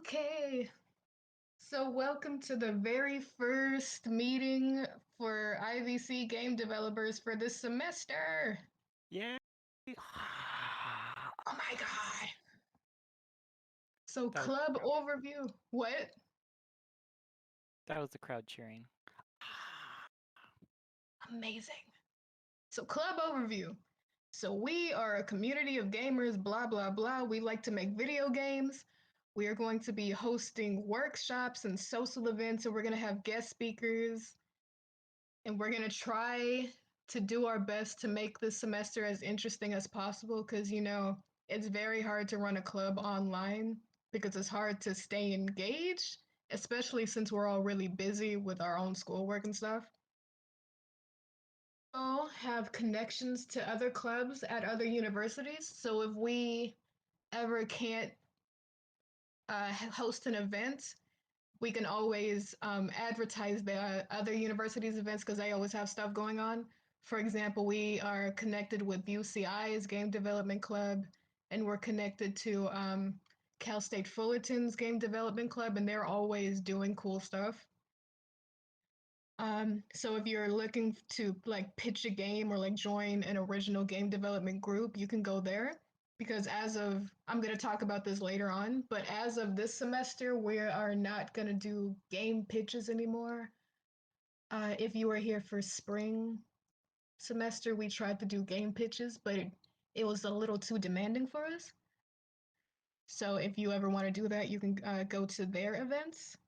Okay, so welcome to the very first meeting for IVC game developers for this semester. Yeah. Oh my god. So, That was club overview. What? that was the crowd cheering. Amazing. So, club overview. So, we are a community of gamers, blah, blah, blah. We like to make video games. We are going to be hosting workshops and social events, and we're going to have guest speakers. And we're going to try to do our best to make this semester as interesting as possible because, it's very hard to run a club online because it's hard to stay engaged, especially since we're all really busy with our own schoolwork and stuff. All have connections to other clubs at other universities. So if we ever can't host an event, we can always advertise the other universities' events because they always have stuff going on. For example, we are connected with UCI's Game Development Club, and we're connected to Cal State Fullerton's Game Development Club, and they're always doing cool stuff. So if you're looking to like pitch a game or like join an original game development group, you can go there. Because I'm going to talk about this later on, but as of this semester, we are not going to do game pitches anymore. If you were here for spring semester, we tried to do game pitches, but it was a little too demanding for us. So if you ever want to do that, you can go to their events.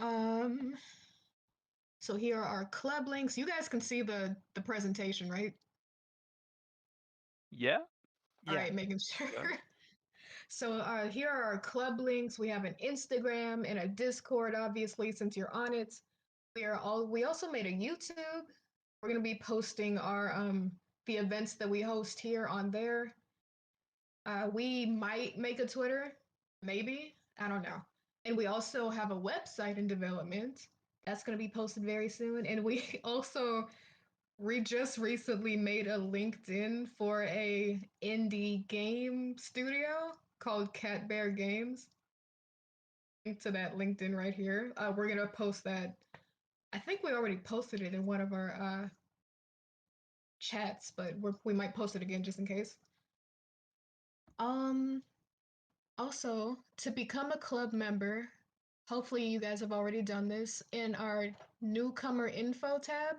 Um, so here are our club links. You guys can see the presentation, right? Yeah. All Yeah. right, making sure. Yeah. So here are our club links. We have an Instagram and a Discord, obviously, since you're on it. We also made a YouTube. We're gonna be posting our the events that we host here on there. We might make a Twitter, maybe. I don't know. And we also have a website in development that's gonna be posted very soon. And we also just recently made a LinkedIn for a indie game studio called Cat Bear Games. Link to that LinkedIn right here. We're gonna post that. I think we already posted it in one of our chats, but we might post it again just in case. Um. Also, to become a club member, hopefully you guys have already done this in our newcomer info tab.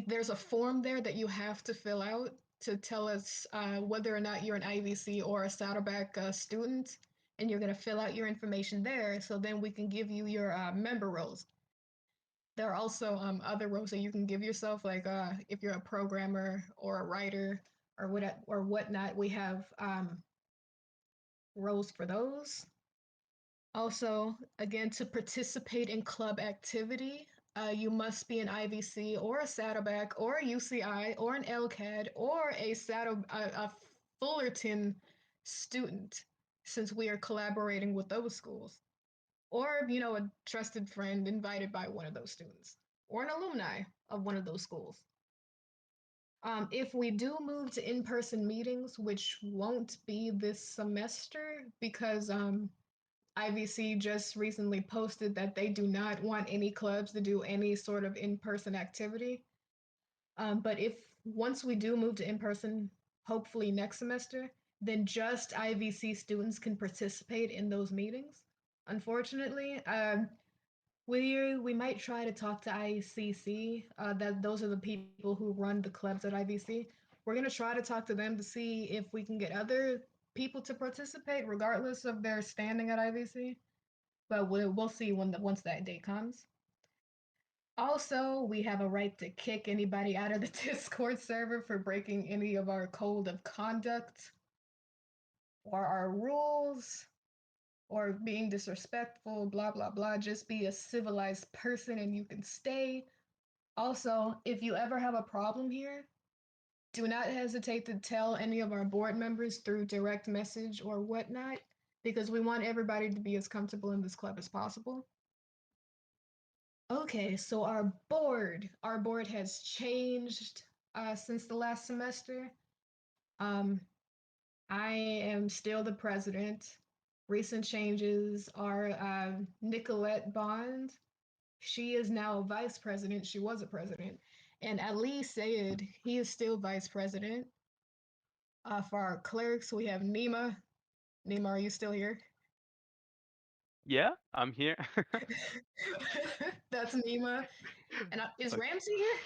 There's a form there that you have to fill out to tell us whether or not you're an IVC or a Saddleback student, and you're going to fill out your information there so then we can give you your member roles. There are also other roles that you can give yourself, like if you're a programmer or a writer or whatnot. We have roles for those. Also, again, to participate in club activity, you must be an IVC or a Saddleback or a UCI or an LCAD or a Fullerton student, since we are collaborating with those schools, or a trusted friend invited by one of those students, or an alumni of one of those schools. If we do move to in-person meetings, which won't be this semester because IVC just recently posted that they do not want any clubs to do any sort of in-person activity. But if once we do move to in-person, hopefully next semester, then just IVC students can participate in those meetings. Unfortunately, we might try to talk to ICC. That those are the people who run the clubs at IVC. We're gonna try to talk to them to see if we can get other people to participate, regardless of their standing at IVC. But we'll see once that day comes. Also, we have a right to kick anybody out of the Discord server for breaking any of our code of conduct or our rules or being disrespectful, blah, blah, blah. Just be a civilized person and you can stay. Also, if you ever have a problem here, do not hesitate to tell any of our board members through direct message or whatnot, because we want everybody to be as comfortable in this club as possible. Okay, so our board has changed since the last semester. Um, I am still the president. Recent changes are Nicolette Bond. She is now vice president. She was a president. And Ali Sayed, he is still vice president. For our clerics, we have Nima. Nima, are you still here? Yeah, I'm here. That's Nima. And is Okay. Ramsey here?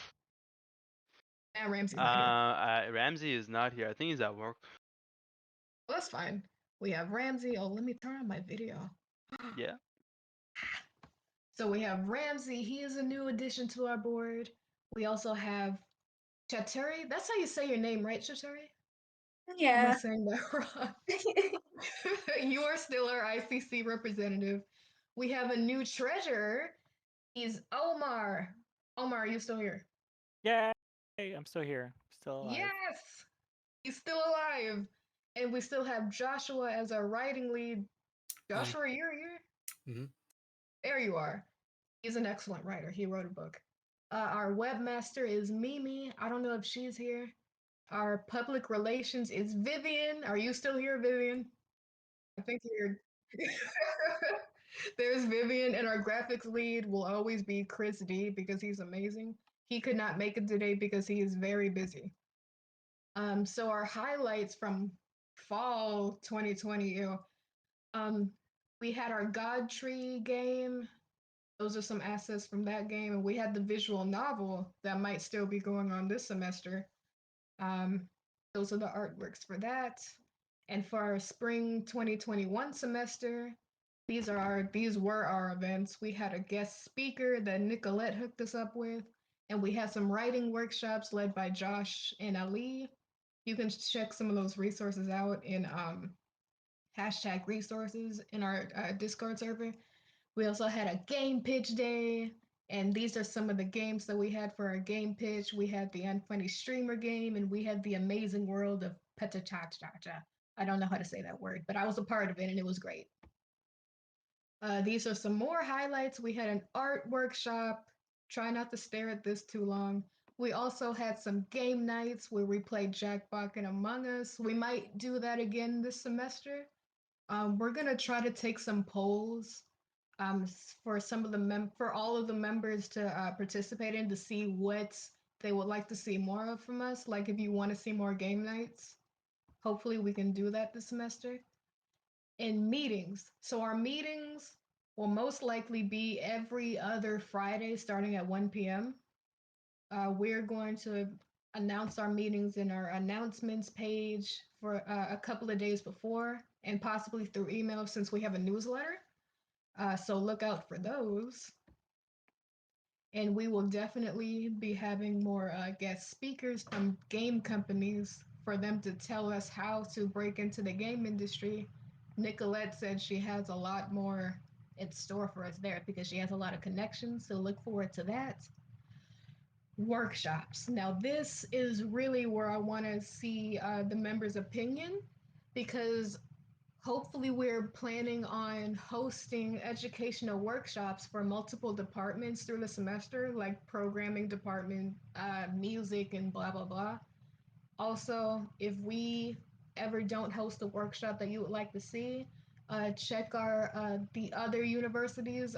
Nah, Ramsey's not here. Ramsey is not here. I think he's at work. Well, that's fine. We have Ramsey. Oh, let me turn on my video. Yeah. So we have Ramsey. He is a new addition to our board. We also have Chaturi. That's how you say your name, right, Chaturi? Am I Yeah. saying that wrong? You are still our ICC representative. We have a new treasurer. He's Omar. Omar, are you still here? Yay! I'm still here. Still alive. Yes! He's still alive. And we still have Joshua as our writing lead. Joshua, you're here? Mhm. There you are. He's an excellent writer. He wrote a book. Our webmaster is Mimi. I don't know if she's here. Our public relations is Vivian. Are you still here, Vivian? I think you're. There's Vivian, and our graphics lead will always be Chris D because he's amazing. He could not make it today because he is very busy. So our highlights from fall 2020, um, we had our God Tree game. Those are some assets from that game, and we had the visual novel that might still be going on this semester. Um, those are the artworks for that. And for our spring 2021 semester, these were our events. We had a guest speaker that Nicolette hooked us up with, and we had some writing workshops led by Josh and Ali. You can check some of those resources out in hashtag resources in our Discord server. We also had a game pitch day, and these are some of the games that we had for our game pitch. We had the Unfunny Streamer game, and we had the Amazing World of Petachachacha. I don't know how to say that word, but I was a part of it, and it was great. These are some more highlights. We had an art workshop. Try not to stare at this too long. We also had some game nights where we played Jackbox and Among Us. We might do that again this semester. We're gonna try to take some polls for some of the for all of the members to participate in to see what they would like to see more of from us. Like if you want to see more game nights, hopefully we can do that this semester. And meetings. So our meetings will most likely be every other Friday starting at 1 p.m. We're going to announce our meetings in our announcements page for a couple of days before and possibly through email since we have a newsletter. So look out for those. And we will definitely be having more guest speakers from game companies for them to tell us how to break into the game industry. Nicolette said she has a lot more in store for us there because she has a lot of connections. So look forward to that. Workshops. Now, this is really where I want to see the members' opinion because hopefully we're planning on hosting educational workshops for multiple departments through the semester, like programming department, music, and blah, blah, blah. Also, if we ever don't host a workshop that you would like to see, check our the other universities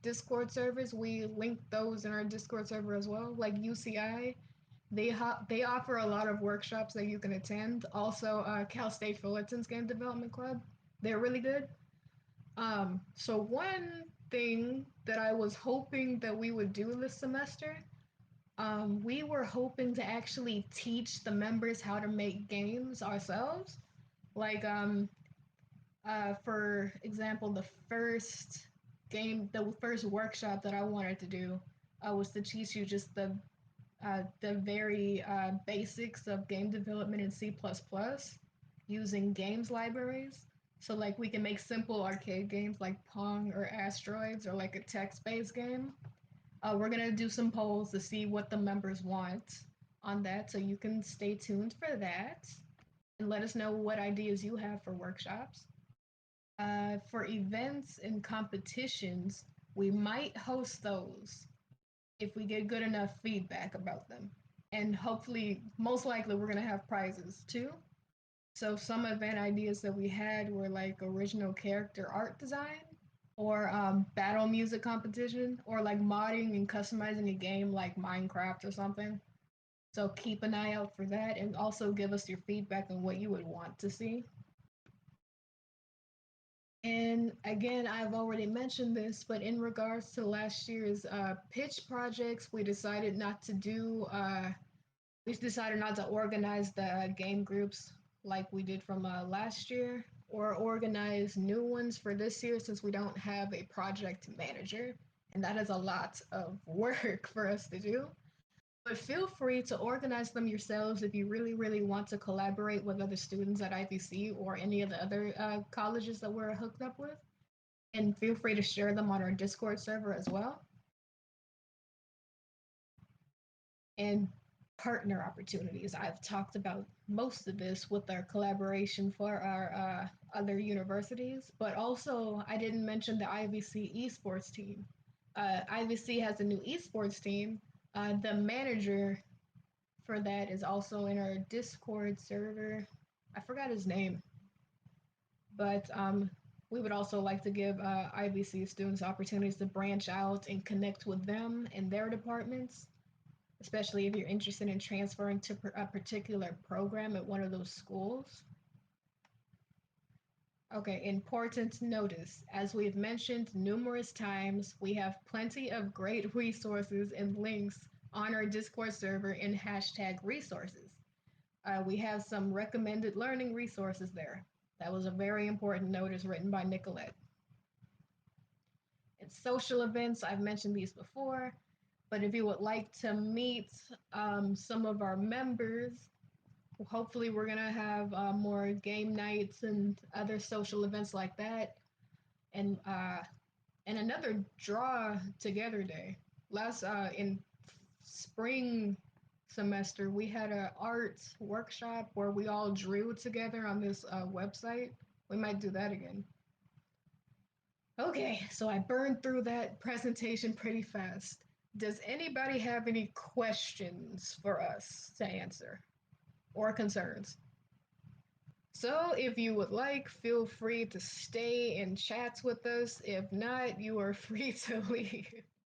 Discord servers. We link those in our Discord server as well, like UCI. They offer a lot of workshops that you can attend. Also, Cal State Fullerton's Game Development Club. They're really good. So one thing that I was hoping that we would do this semester, we were hoping to actually teach the members how to make games ourselves. Like, for example, the first workshop that I wanted to do was to teach you just the very basics of game development in C++ using games libraries. So like we can make simple arcade games like Pong or Asteroids or like a text-based game. We're gonna do some polls to see what the members want on that, so you can stay tuned for that and let us know what ideas you have for workshops. For events and competitions, we might host those if we get good enough feedback about them. And hopefully, most likely, we're going to have prizes too. So some event ideas that we had were like original character art design, or battle music competition, or like modding and customizing a game like Minecraft or something. So keep an eye out for that, and also give us your feedback on what you would want to see. And again, I've already mentioned this, but in regards to last year's pitch projects, we decided not to organize the game groups like we did from last year, or organize new ones for this year since we don't have a project manager, and that is a lot of work for us to do. But feel free to organize them yourselves if you really, really want to collaborate with other students at IVC or any of the other colleges that we're hooked up with. And feel free to share them on our Discord server as well. And partner opportunities. I've talked about most of this with our collaboration for our other universities, but also I didn't mention the IVC esports team. IVC has a new esports team. The manager for that is also in our Discord server. I forgot his name, but we would also like to give IVC students opportunities to branch out and connect with them and their departments, especially if you're interested in transferring to a particular program at one of those schools. Okay, important notice. As we've mentioned numerous times, we have plenty of great resources and links on our Discord server in hashtag resources. We have some recommended learning resources there. That was a very important notice written by Nicolette. And social events, I've mentioned these before, but if you would like to meet some of our members, hopefully we're gonna have more game nights and other social events like that, and another draw together day. Last in spring semester, we had an art workshop where we all drew together on this website. We might do that again. Okay, so I burned through that presentation pretty fast. Does anybody have any questions for us to answer or concerns? So if you would like, feel free to stay and chat with us. If not, you are free to leave.